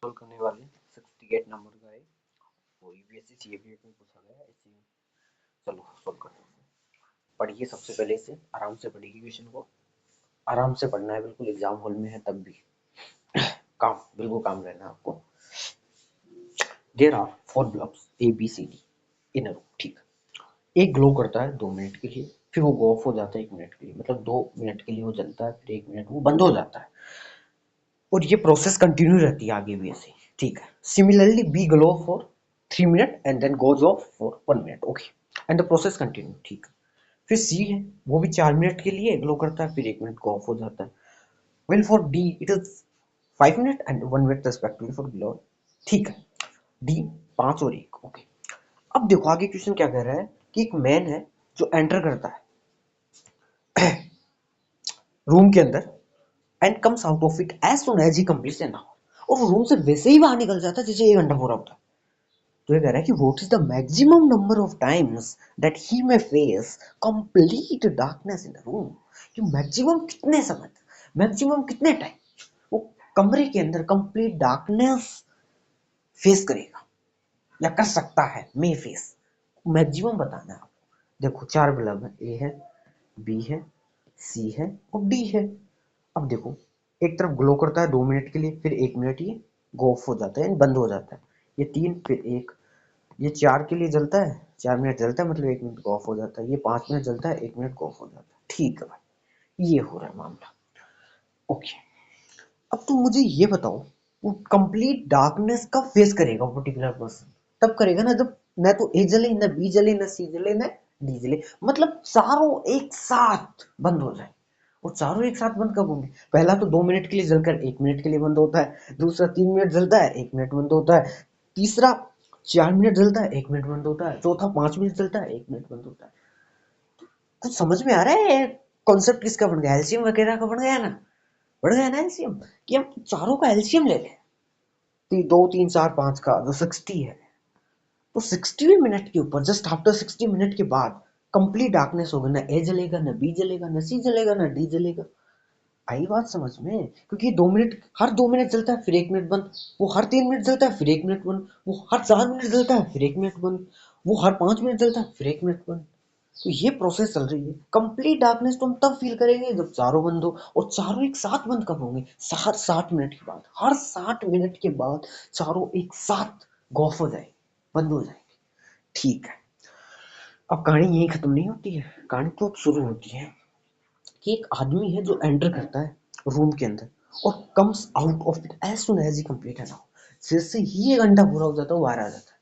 Solve करने वाले 68 number का है। वो यूपीएससी सीएबीएफ में पूछा गया है ऐसे। चलो सोल्व करते हैं। पढ़िए सबसे पहले इसे आराम से पढ़िए, क्वेश्चन को आराम से पढ़ना है, बिल्कुल एग्जाम हॉल में है तब भी काम बिल्कुल काम रहना है आपको। There are 4 blocks A B C D in a row, ठीक। एक ग्लो करता है 2 मिनट के लिए, फिर वो गो ऑफ हो जाता है 1 मिनट के लिए, मतलब 2 मिनट के लिए वो जलता है, फिर 1 मिनट वो बंद हो जाता है। और ये प्रोसेस कंटिन्यू रहती है आगे भी ऐसे, ठीक है। Similarly B glow for 3 minute and then goes off for 1 minute, okay, and the process continue, ठीक। फिर सी है, वो भी 4 मिनट के लिए ग्लो करता है, फिर 1 मिनट को ऑफ हो जाता है। Well for D it is 5 minute and 1 minute respectively for glow, ठीक है। डी 5 और 1, ओके। अब देखो आगे क्वेश्चन क्या कह रहा है कि एक मैन है जो एंटर करता है रूम के अंदर and comes out of it as soon as he completes an hour, और वो रूम से वैसे ही बाहर निकल जाता है जैसे 1 घंटा पूरा होता है। तो ये कह रहा है कि what is the maximum number of times that he may face complete darkness in the room, कि मैक्सिमम कितने समय, मैक्सिमम कितने टाइम वो कमरे के अंदर कंप्लीट डार्कनेस फेस करेगा या कर सकता है, मे फेस, मैक्सिमम बताना है आपको। देखो 4 बल्ब है, ए है, बी है, सी है और डी है। अब देखो एक तरफ ग्लो करता है 2 मिनट के लिए, फिर 1 मिनट ये गो ऑफ हो जाता है, बंद हो जाता है। ये 3 फिर 1, ये 4 के लिए जलता है, 4 मिनट जलता है, मतलब 1 मिनट को ऑफ हो जाता है। ये 5 मिनट जलता है, 1 मिनट को ऑफ हो जाता है, ठीक है भाई, ये हो रहा है मामला, ओके। अब तुम मुझे ये बताओ, वो कंप्लीट डार्कनेस कब फेस करेगा वो पर्टिकुलर पर्सन? तब करेगा ना जब न तो ए जले, न बी जले, न सी जले, न डी जले, मतलब चारों एक साथ बंद हो जाए। और चारों एक साथ बंद कब होंगे? पहला तो 2 मिनट के लिए जलकर 1 मिनट के लिए बंद होता है, दूसरा 3 मिनट जलता है 1 मिनट बंद होता है, तीसरा 4 मिनट जलता है 1 मिनट बंद होता है, चौथा 5 मिनट जलता है 1 मिनट बंद होता है। कुछ समझ में आ रहा है? कॉन्सेप्ट किसका बन गया? एलसीएम वगैरह का बन गया ना, बढ़ गया ना एलसीएम, कि हम चारों का एलसीएम ले लें, 2 3 4 5 का जो 60 है, तो 60 मिनट के ऊपर जस्ट आफ्टर 60 मिनट के बाद कंप्लीट डार्कनेस होगा, ना ए जलेगा, ना बी जलेगा, ना सी जलेगा, ना डी जलेगा। आई बात समझ में? क्योंकि 2 मिनट, हर 2 मिनट चलता है फिर 1 मिनट बंद, वो हर 3 मिनट चलता है फिर 1 मिनट बंद, वो हर 4 मिनट चलता है फिर 1 मिनट बंद, वो हर 5 मिनट चलता है फिर 1 मिनट बंद। तो ये प्रोसेस चल रही है। कंप्लीट डार्कनेस तो हम तब फील करेंगे जब चारों बंद हो, और चारों एक साथ बंद कब होंगे? 60 मिनट के बाद, हर 60 मिनट के बाद चारों एक साथ ऑफ हो जाएंगे, बंद हो जाएंगे, ठीक है। अब कहानी यही खत्म नहीं होती है, कहानी तो अब शुरू होती है कि एक आदमी है जो एंटर करता है रूम के अंदर और comes out of it as soon as he complete है ना, जैसे ही 1 घंटा पूरा हो जाता है वो बाहर आ जाता है।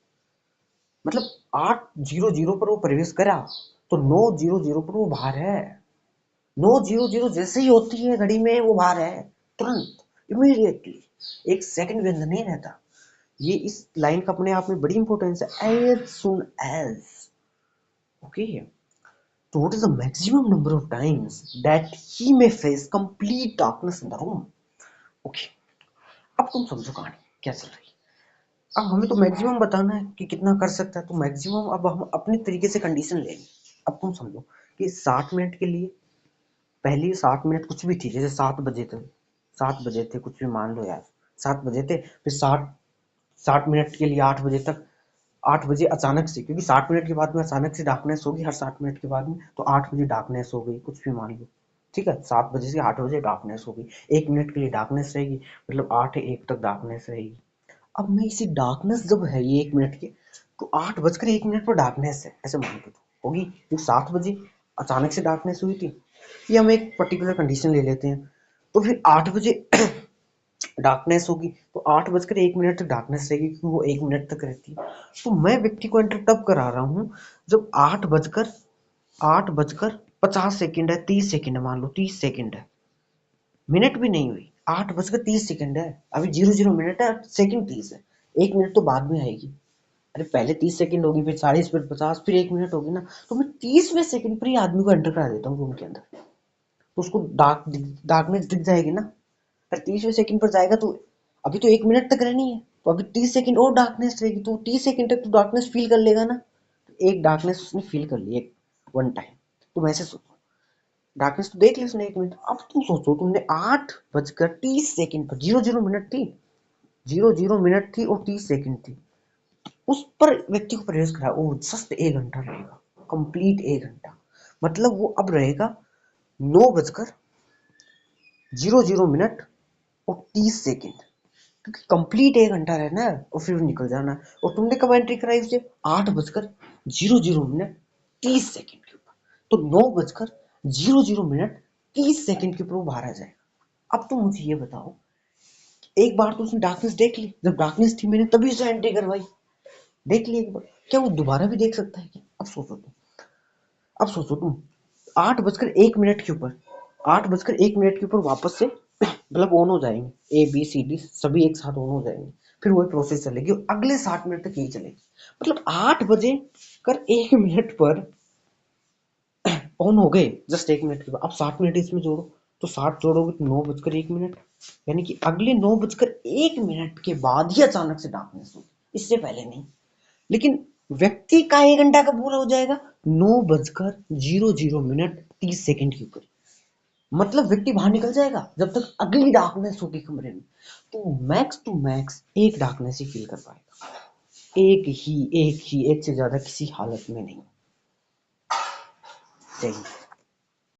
मतलब 8:00 पर वो प्रवेश करा तो 9:00 पर वो बाहर है। 9:00 जैसे ही होती है घड़ी में वो बाहर है, तुरंत, इमीडिएटली, एक सेकंड भी अंदर नहीं रहता। ये इस लाइन का अपने आप में बड़ी इंपॉर्टेंस है, एज सुन एज, ओके। तो what is the maximum number of times that he may face complete darkness in the room? Okay. अब तुम समझो कहानी क्या चल रही है। अब हमें तो मैक्सिमम बताना है कि कितना कर सकता है, तो मैक्सिमम अब हम अपने तरीके से कंडीशन लेंगे। अब तुम समझो कि 60 मिनट के लिए, पहली 60 मिनट कुछ भी थी, जैसे 7 बजे थे, 7 बजे थे, कुछ भी मान लो यार, 7 बजे थे, फिर 60 मिनट के लिए 8 बजे तक, 8 बजे अचानक से, क्योंकि 60 मिनट के बाद में अचानक से डार्कनेस होगी हर 60 मिनट के बाद में, तो 8 बजे डार्कनेस हो गई, कुछ भी मान लो, ठीक है। 7 बजे से 8 बजे डार्कनेस हो गई, 1 मिनट के लिए डार्कनेस रहेगी, मतलब 8 1 तक डार्कनेस रहेगी। अब मैं इसी डार्कनेस जब है ये 1 मिनट की, तो 8:01 पर डार्कनेस है ऐसे मान के तो होगी, क्योंकि 7 बजे अचानक से डार्कनेस हुई थी। ये हम एक पर्टिकुलर कंडीशन ले लेते हैं, तो फिर 8 बजे डार्कनेस होगी, तो 8:01 तक डार्कनेस रहेगी, क्योंकि वो 1 मिनट तक रहती है। तो मैं व्यक्ति को एंटर तब करा रहा हूँ जब 8:50 है, 30 सेकंड है, मान लो 30 सेकंड है, मिनट भी नहीं हुई, 8:30 है, अभी 00 मिनट है, सेकंड 30 है, 1 मिनट तो बाद में आएगी। अरे पहले 30 सेकंड होगी, फिर 40, फिर 50, फिर 1 मिनट होगी ना, तो मैं 30वें सेकंड पर ही आदमी को एंटर करा देता हूँ रूम के अंदर, तो उसको डार्कनेस दिख जाएगी ना। अगर 30वें सेकंड पर जाएगा तो अभी तो 1 मिनट तक रहनी है, तो अभी 30 सेकंड और डार्कनेस रहेगी, तो 30 सेकंड तक तो डार्कनेस फील कर लेगा ना। एक डार्कनेस उसने फील कर ली, एक वन टाइम। तुम ऐसे सोचो, डार्कनेस तो देख ली उसने 1 मिनट। अब तुम सोचो, तुमने 8:30 पर 00 मिनट थी, 0 मिनट थी और 30 सेकंड थी, उस पर व्यक्ति को प्रवेश करा, वो जस्ट 1 घंटा रहेगा, कंप्लीट 1 घंटा। मतलब वो अब रहेगा 9:00 और 30 सेकंड, क्योंकि कंप्लीट 1 घंटा रहना है और फिर निकल जाना है। और तुमने कब एंट्री कराई उसे? 8:00 के ऊपर। तो 9:00 के ऊपर वो बाहर आ जाएगा। अब तुम मुझे ये बताओ, एक बार तो उसने डार्कनेस देख ली, जब डार्कनेस थी मैंने तभी उसे एंट्री करवाई, देख ली एक बार, क्या वो दोबारा भी देख सकता है क्या? अब सोचो तुम 8:01 के ऊपर, 8:01 के ऊपर वापस से बल्ब ऑन हो जाएंगे, ए बी सी डी सभी एक साथ ऑन हो जाएंगे, फिर वही प्रोसेस चलेगी और अगले 60 मिनट तक यही चलेगी। मतलब 8:01 पर ऑन हो गए जस्ट 1 मिनट के बाद। अब 60 मिनट इसमें जोड़ो, तो 60 जोड़ोगे तो 9:01, यानी कि अगले 9:01 के बाद ही अचानक से डार्कनेस होगी, इससे पहले नहीं। लेकिन व्यक्ति का 1 घंटा का पूरा हो जाएगा 9:00 के ऊपर। मतलब व्यक्ति बाहर निकल जाएगा जब तक अगली डार्कनेस होगी कमरे में, तो मैक्स टू मैक्स एक डार्कनेस ही फील कर पाएगा, एक से ज्यादा किसी हालत में नहीं। सही।